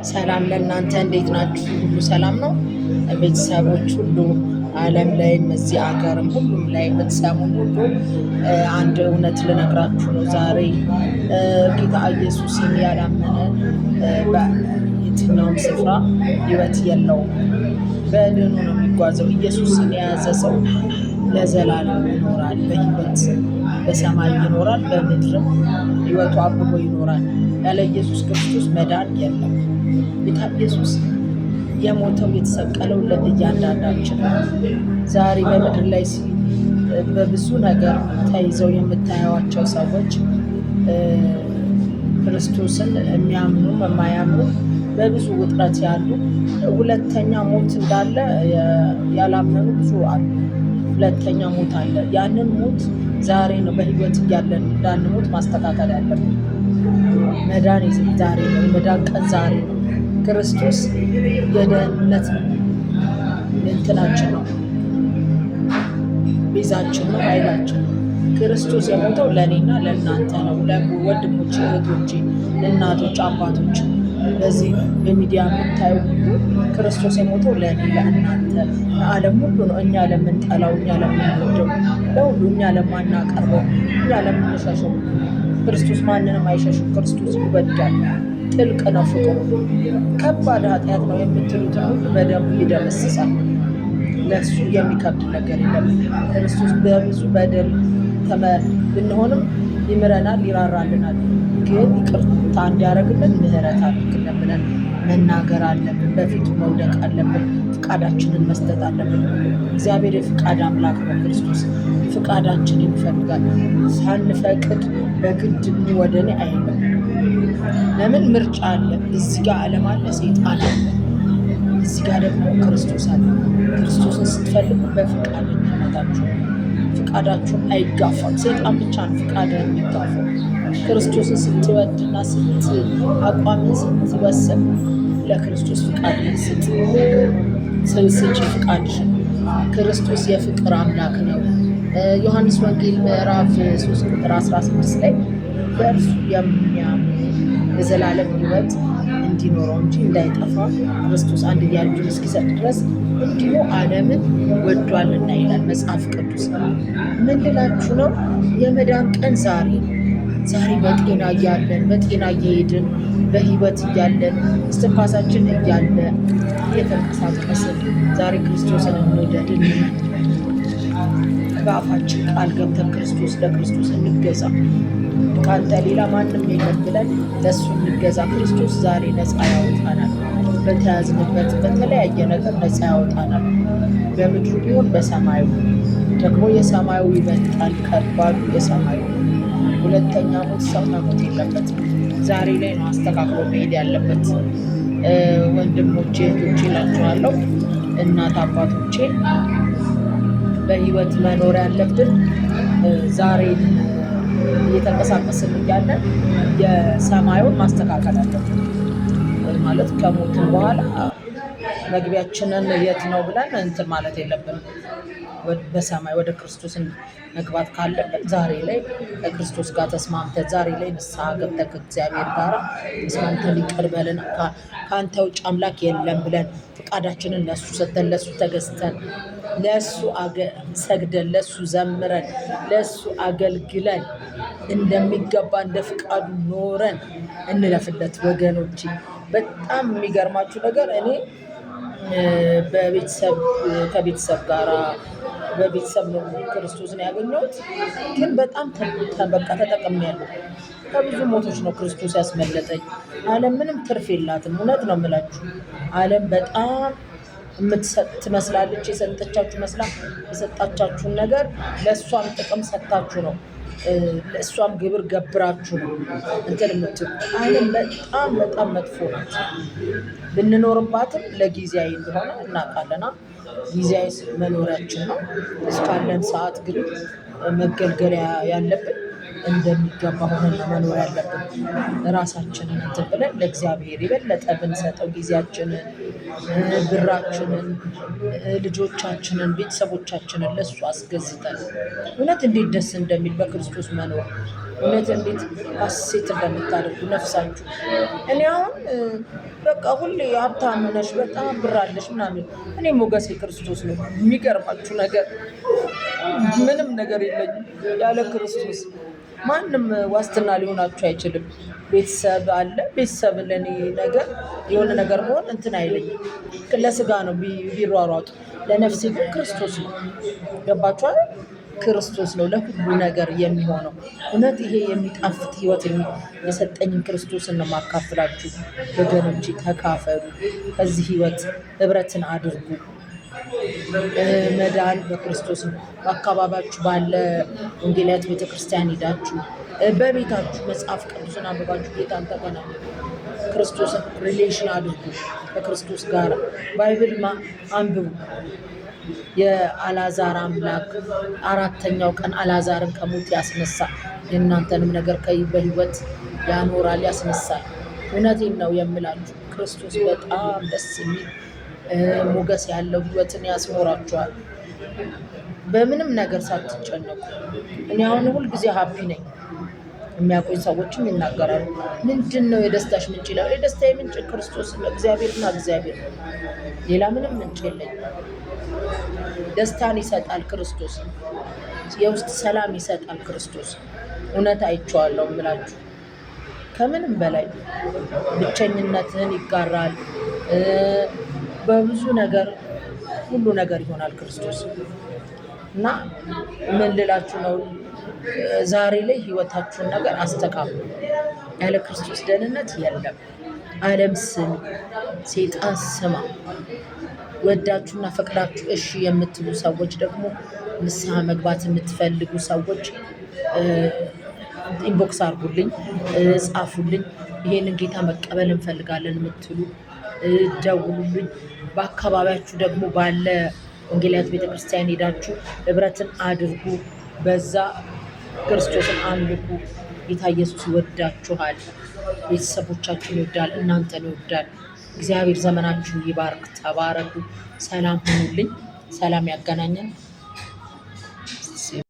ሰላም ለእናንተ እንዴት ናችሁ? ሁሉ ሰላም ነው? ቤተሰቦች ሁሉ ዓለም ላይም እዚህ ሀገርም ሁሉም ላይ የምትሰሙን ሁሉ አንድ እውነት ልነግራችሁ ነው ዛሬ። ጌታ ኢየሱስን ያላመነ በየትኛውም ስፍራ ሕይወት የለውም። በድኑ ነው የሚጓዘው። ኢየሱስን የያዘ ሰው ለዘላለም ይኖራል። በሕይወት በሰማይ ይኖራል፣ በምድርም ሕይወቱ አብቦ ይኖራል። ያለ ኢየሱስ ክርስቶስ መዳን የለም። ጌታ ኢየሱስ የሞተው የተሰቀለው ለእያንዳንዳችን ዛሬ በምድር ላይ በብዙ ነገር ተይዘው የምታዩዋቸው ሰዎች ክርስቶስን የሚያምኑ የማያምኑ በብዙ ውጥረት ያሉ፣ ሁለተኛ ሞት እንዳለ ያላመኑ ብዙ አሉ። ሁለተኛ ሞት አለ። ያንን ሞት ዛሬ ነው በሕይወት እያለን እንዳንሞት ማስተካከል ያለብን። መዳን ዛሬ ነው። የመዳን ቀን ዛሬ ነው። ክርስቶስ የደህንነት እንትናችን ነው፣ ቤዛችን ነው፣ ኃይላችን ነው። ክርስቶስ የሞተው ለእኔና ለእናንተ ነው። ወንድሞች፣ እህቶች፣ እናቶች፣ አባቶች በዚህ በሚዲያ የምታዩ ሁሉ ክርስቶስ የሞተው ለእኔ ለእናንተ ለዓለም ሁሉ ነው። እኛ ለምንጠላው፣ እኛ ለምንወደው፣ ለሁሉ እኛ ለማናቀርበው፣ እኛ ለምንሸሸው ክርስቶስ ማንንም አይሸሽም። ክርስቶስ ይወዳል። ጥልቅ ነው ፍቅሩ። ከባድ ኃጢአት ነው የምትሉትን ሁሉ በደሙ ይደመስሳል። ለእሱ የሚከብድ ነገር የለም። ክርስቶስ በብዙ በደል ብንሆንም ይምረናል፣ ይራራልናል። ግን ይቅርታ እንዲያደርግልን ምህረት አድርግልን ብለን መናገር አለብን። በፊቱ መውደቅ አለብን። ፍቃዳችንን መስጠት አለብን። እግዚአብሔር የፍቃድ አምላክ ነው። ክርስቶስ ፍቃዳችንን ይፈልጋል። ሳንፈቅድ በግድ ወደ እኔ አይልም። ለምን? ምርጫ አለ። እዚህ ጋር ዓለም አለ፣ ሰይጣን አለ። እዚህ ጋር ደግሞ ክርስቶስ አለ። ክርስቶስን ስትፈልጉ በፍቃደኝነታችሁ ፍቃዳችሁን አይጋፋም። ሰይጣን ብቻ ነው ፍቃድን የሚጋፋው። ክርስቶስን ስትወድና አቋምን ስትወስን ለክርስቶስ ፍቃድን ስጪ ፍቃድሽን። ክርስቶስ የፍቅር አምላክ ነው። ዮሐንስ ወንጌል ምዕራፍ 3 ቁጥር 16 ላይ በእርሱ የሚያምን የዘላለም ሕይወት እንዲኖረው እንጂ እንዳይጠፋ ክርስቶስ አንድያ ልጁን እስኪሰጥ ድረስ እንዲሁ ዓለምን ወዷልና ይላል መጽሐፍ ቅዱስ። ምን ልላችሁ ነው? የመዳን ቀን ዛሬ ነው። ዛሬ በጤና እያለን በጤና እየሄድን በሕይወት እያለን እስትንፋሳችን እያለ እየተንቀሳቀስን ዛሬ ክርስቶስን እንውደድን። በአፋችን ቃል ገብተን ለክርስቶስ እንገዛ። ከአንተ ሌላ ማንም የለም ብለን ለእሱ እንገዛ። ክርስቶስ ዛሬ ነፃ ያወጣናል። በተያዝንበት በተለያየ ነገር ነፃ ያወጣናል። በምድሩ ቢሆን በሰማዩ ደግሞ የሰማዩ ይበልጣል። ከባዱ የሰማዩ ሁለተኛ ሞት ሰው መሞት የለበትም። ዛሬ ላይ ነው አስተካክሎ መሄድ ያለበት። ወንድሞቼ እህቶቼ እላችኋለሁ፣ እናት አባቶቼ በሕይወት መኖር ያለብን ዛሬ እየተንቀሳቀስን እያለን የሰማዩን ማስተካከል አለብን። ማለት ከሞትን በኋላ መግቢያችንን የት ነው ብለን እንትን ማለት የለብንም። በሰማይ ወደ ክርስቶስን መግባት ካለብን ዛሬ ላይ ከክርስቶስ ጋር ተስማምተን ዛሬ ላይ ንስሐ ገብተን ከእግዚአብሔር ጋር ተስማምተን ይቅር በለን ከአንተ ውጭ አምላክ የለም ብለን ፈቃዳችንን ለእሱ ሰጥተን ለእሱ ተገዝተን ለእሱ ሰግደን ለእሱ ዘምረን ለእሱ አገልግለን እንደሚገባ እንደ ፍቃዱ ኖረን እንለፍለት ወገኖች። በጣም የሚገርማችሁ ነገር እኔ ከቤተሰብ ጋር በቤተሰብ ነው ክርስቶስን ያገኘሁት። ግን በጣም በቃ ተጠቅሜያለሁ። ከብዙ ሞቶች ነው ክርስቶስ ያስመለጠኝ። ዓለም ምንም ትርፍ የላትም። እውነት ነው የምላችሁ። ዓለም በጣም የምትሰጥ ትመስላለች። የሰጠቻችሁ መስላ የሰጣቻችሁን ነገር ለእሷም ጥቅም ሰጥታችሁ ነው፣ ለእሷም ግብር ገብራችሁ ነው እንትን የምትሉ። ዓለም በጣም በጣም መጥፎ ናት። ብንኖርባትም ለጊዜያዊ እንደሆነ እናውቃለና ጊዜያዊ መኖሪያችን ነው። እስካለን ሰዓት ግን መገልገያ ያለብን እንደሚገባ ሆነን መኖር ያለብን። ራሳችንን እንትን ብለን ለእግዚአብሔር የበለጠ ብንሰጠው ጊዜያችንን፣ ብራችንን፣ ልጆቻችንን፣ ቤተሰቦቻችንን ለእሱ አስገዝተን እውነት እንዴት ደስ እንደሚል በክርስቶስ መኖር። እውነት እንዴት ሐሴት እንደምታደርጉ ነፍሳችሁ። እኔ አሁን በቃ ሁሌ ሀብታም ነሽ በጣም ብር አለሽ ምናምን፣ እኔ ሞገሴ ክርስቶስ ነው። የሚገርማችሁ ነገር ምንም ነገር የለኝም ያለ ክርስቶስ። ማንም ዋስትና ሊሆናችሁ አይችልም። ቤተሰብ አለ። ቤተሰብ ለእኔ ነገር የሆነ ነገር በሆን እንትን አይለኝም። ለስጋ ነው ቢሯሯጡ፣ ለነፍሴ ግን ክርስቶስ ነው። ገባችኋል? ክርስቶስ ነው ለሁሉ ነገር የሚሆነው። እውነት ይሄ የሚጣፍጥ ህይወት የሰጠኝን ክርስቶስን ነው የማካፍላችሁ። ወገኖቼ ተካፈሉ፣ ከዚህ ህይወት ህብረትን አድርጉ። መዳን በክርስቶስ ነው። በአካባቢያችሁ ባለ ወንጌላዊት ቤተክርስቲያን ሄዳችሁ በቤታችሁ መጽሐፍ ቅዱስን አንብባችሁ ጌታን ተገናኙ። ክርስቶስን ሪሌሽን አድርጉ ከክርስቶስ ጋር። ባይብል አንብቡ። የአልዓዛር አምላክ አራተኛው ቀን አልዓዛርን ከሞት ያስነሳ የእናንተንም ነገር በህይወት ያኖራል፣ ያስነሳል። እውነቴን ነው የምላችሁ። ክርስቶስ በጣም ደስ የሚል ሞገስ ያለው ህይወትን ያስኖራችኋል፣ በምንም ነገር ሳትጨነቁ። እኔ አሁን ሁልጊዜ ሀፒ ነኝ። የሚያውቁኝ ሰዎችም ይናገራሉ። ምንድን ነው የደስታሽ ምንጭ ይላሉ። የደስታዬ ምንጭ ክርስቶስ ነው፣ እግዚአብሔርና እግዚአብሔር፣ ሌላ ምንም ምንጭ የለኝም። ደስታን ይሰጣል ክርስቶስ፣ የውስጥ ሰላም ይሰጣል ክርስቶስ። እውነት አይቼዋለሁ የምላችሁ። ከምንም በላይ ብቸኝነትህን ይጋራል። በብዙ ነገር ሁሉ ነገር ይሆናል ክርስቶስ። እና ምን ልላችሁ ነው፣ ዛሬ ላይ ህይወታችሁን ነገር አስተካክሉ። ያለ ክርስቶስ ደህንነት የለም። ዓለም ስሚ፣ ሴጣን ስማ። ወዳችሁና ፈቅዳችሁ እሺ የምትሉ ሰዎች ደግሞ ንስሐ መግባት የምትፈልጉ ሰዎች ኢንቦክስ አድርጉልኝ፣ ጻፉልኝ። ይሄንን ጌታ መቀበል እንፈልጋለን የምትሉ ደውሉልኝ። በአካባቢያችሁ ደግሞ ባለ ወንጌላዊት ቤተክርስቲያን ሄዳችሁ ህብረትን አድርጉ። በዛ ክርስቶስን አምልኩ። ጌታ ኢየሱስ ይወዳችኋል፣ ቤተሰቦቻችሁን ይወዳል፣ እናንተን ይወዳል። እግዚአብሔር ዘመናችሁን ይባርክ። ተባረኩ። ሰላም ሁኑልኝ። ሰላም ያገናኘን።